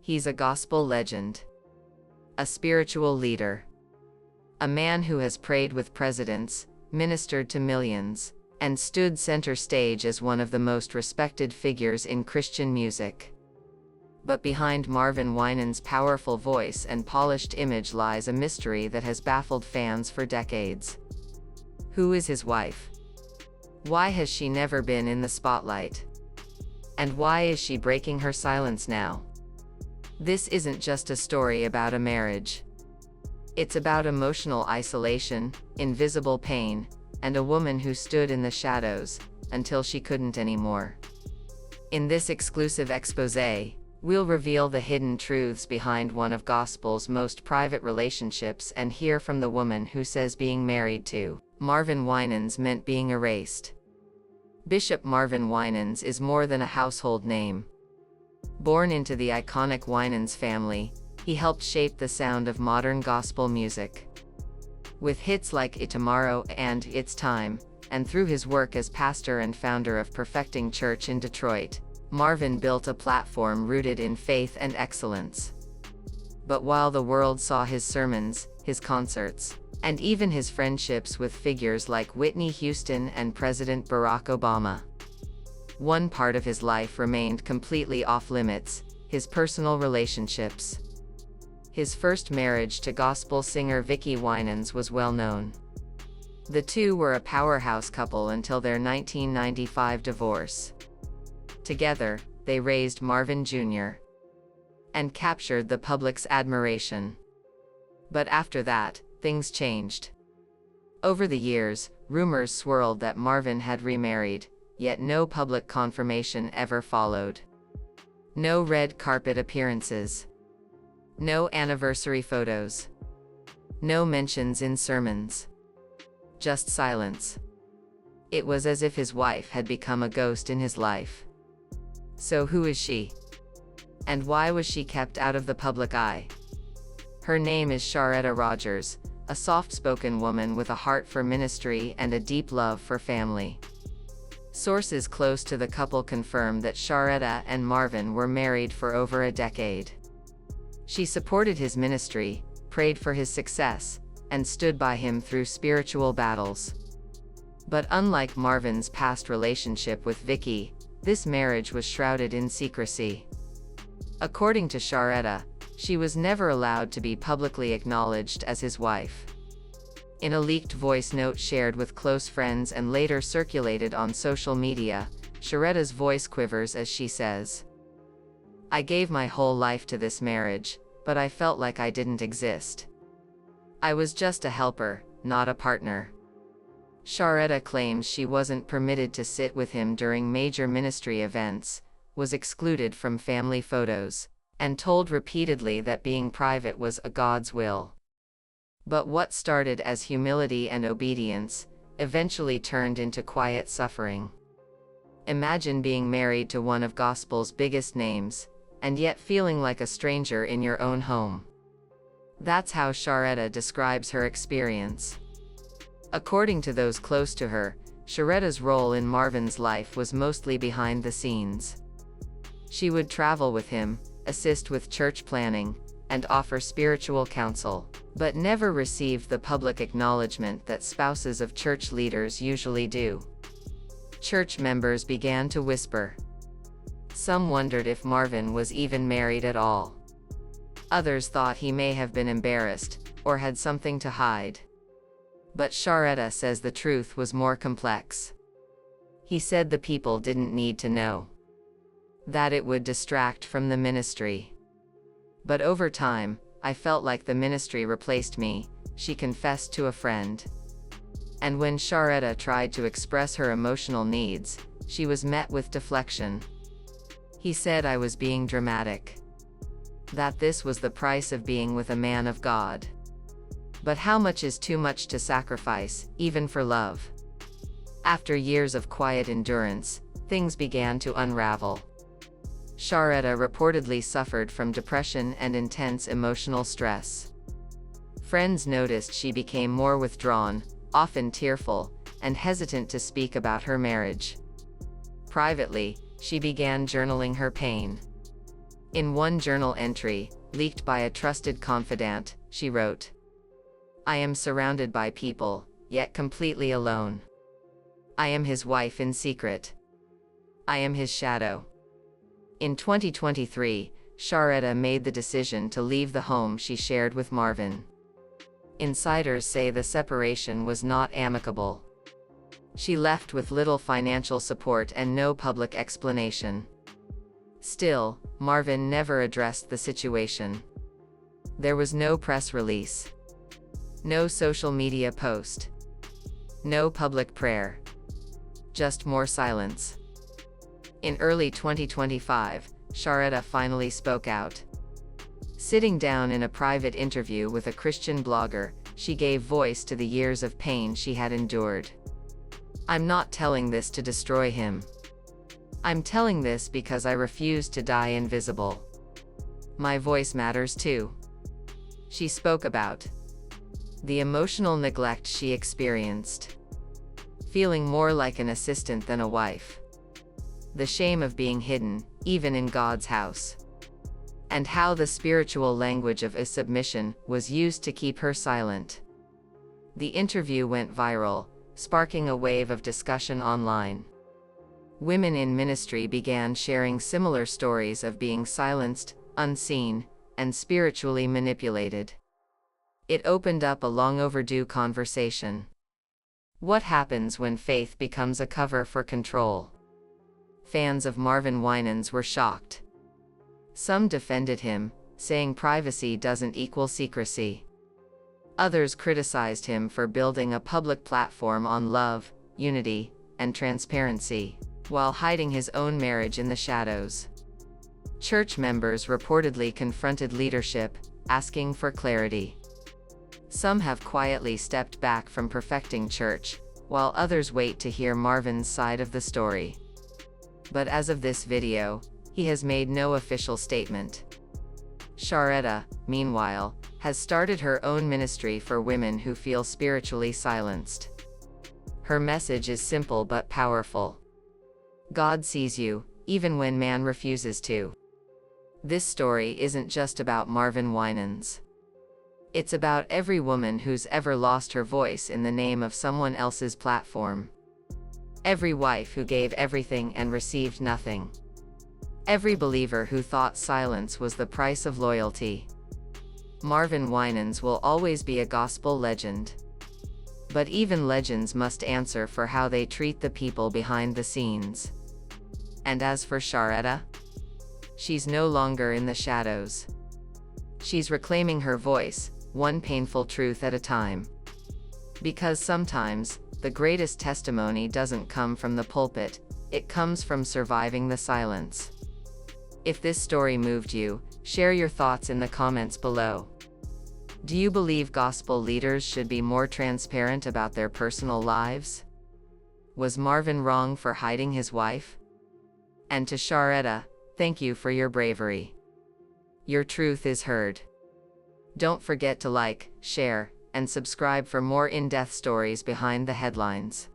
He's a gospel legend, a spiritual leader, a man who has prayed with presidents, ministered to millions, and stood center stage as one of the most respected figures in Christian music. But behind Marvin Winans' powerful voice and polished image lies a mystery that has baffled fans for decades. Who is his wife? Why has she never been in the spotlight? And why is she breaking her silence now? This isn't just a story about a marriage. It's about emotional isolation, invisible pain, and a woman who stood in the shadows until she couldn't anymore. In this exclusive exposé, we'll reveal the hidden truths behind one of gospel's most private relationships and hear from the woman who says being married to Marvin Winans meant being erased. Bishop Marvin Winans is more than a household name. Born into the iconic Winans family, he helped shape the sound of modern gospel music. With hits like Tomorrow and It's Time, and through his work as pastor and founder of Perfecting Church in Detroit, Marvin built a platform rooted in faith and excellence. But while the world saw his sermons, his concerts, and even his friendships with figures like Whitney Houston and President Barack Obama, one part of his life remained completely off-limits: his personal relationships. His first marriage to gospel singer Vicki Winans was well known. The two were a powerhouse couple until their 1995 divorce. Together, they raised Marvin Jr. and captured the public's admiration. But after that, things changed. Over the years, rumors swirled that Marvin had remarried, yet no public confirmation ever followed. No red carpet appearances. No anniversary photos. No mentions in sermons. Just silence. It was as if his wife had become a ghost in his life. So who is she? And why was she kept out of the public eye? Her name is Sharetta Rogers, a soft-spoken woman with a heart for ministry and a deep love for family. Sources close to the couple confirm that Sharetta and Marvin were married for over a decade. She supported his ministry, prayed for his success, and stood by him through spiritual battles. But unlike Marvin's past relationship with Vicki, this marriage was shrouded in secrecy. According to Sharetta, she was never allowed to be publicly acknowledged as his wife. In a leaked voice note shared with close friends and later circulated on social media, Sharetta's voice quivers as she says, "I gave my whole life to this marriage, but I felt like I didn't exist. I was just a helper, not a partner." Sharetta claims she wasn't permitted to sit with him during major ministry events, was excluded from family photos, and told repeatedly that being private was God's will. But what started as humility and obedience eventually turned into quiet suffering. Imagine being married to one of gospel's biggest names, and yet feeling like a stranger in your own home. That's how Sharetta describes her experience. According to those close to her, Sharetta's role in Marvin's life was mostly behind the scenes. She would travel with him, assist with church planning, and offer spiritual counsel, but never received the public acknowledgement that spouses of church leaders usually do. Church members began to whisper. Some wondered if Marvin was even married at all. Others thought he may have been embarrassed, or had something to hide. But Sharetta says the truth was more complex. He said the people didn't need to know. That it would distract from the ministry. But over time, I felt like the ministry replaced me, she confessed to a friend. And when Sharetta tried to express her emotional needs, she was met with deflection. He said I was being dramatic. That this was the price of being with a man of God. But how much is too much to sacrifice, even for love? After years of quiet endurance, things began to unravel. Sharetta reportedly suffered from depression and intense emotional stress. Friends noticed she became more withdrawn, often tearful, and hesitant to speak about her marriage. Privately, she began journaling her pain. In one journal entry, leaked by a trusted confidant, she wrote, "I am surrounded by people, yet completely alone. I am his wife in secret. I am his shadow." In 2023, Sharetta made the decision to leave the home she shared with Marvin. Insiders say the separation was not amicable. She left with little financial support and no public explanation. Still, Marvin never addressed the situation. There was no press release, no social media post, no public prayer, just more silence. In early 2025, Sharetta finally spoke out. Sitting down in a private interview with a Christian blogger, she gave voice to the years of pain she had endured. "I'm not telling this to destroy him. I'm telling this because I refuse to die invisible. My voice matters too." She spoke about the emotional neglect she experienced, feeling more like an assistant than a wife, the shame of being hidden, even in God's house, and how the spiritual language of submission was used to keep her silent. The interview went viral, sparking a wave of discussion online. Women in ministry began sharing similar stories of being silenced, unseen, and spiritually manipulated. It opened up a long overdue conversation. What happens when faith becomes a cover for control? Fans of Marvin Winans were shocked. Some defended him, saying privacy doesn't equal secrecy. Others criticized him for building a public platform on love, unity, and transparency, while hiding his own marriage in the shadows. Church members reportedly confronted leadership, asking for clarity. Some have quietly stepped back from perfecting church, while others wait to hear Marvin's side of the story. But as of this video, he has made no official statement. Sharetta, meanwhile, has started her own ministry for women who feel spiritually silenced. Her message is simple but powerful. God sees you, even when man refuses to. This story isn't just about Marvin Winans. It's about every woman who's ever lost her voice in the name of someone else's platform. Every wife who gave everything and received nothing. Every believer who thought silence was the price of loyalty. Marvin Winans will always be a gospel legend. But even legends must answer for how they treat the people behind the scenes. And as for Sharetta, she's no longer in the shadows. She's reclaiming her voice, one painful truth at a time. Because sometimes, the greatest testimony doesn't come from the pulpit, it comes from surviving the silence. If this story moved you, share your thoughts in the comments below. Do you believe gospel leaders should be more transparent about their personal lives? Was Marvin wrong for hiding his wife? And to Sharetta, thank you for your bravery. Your truth is heard. Don't forget to like, share, and subscribe for more in-depth stories behind the headlines.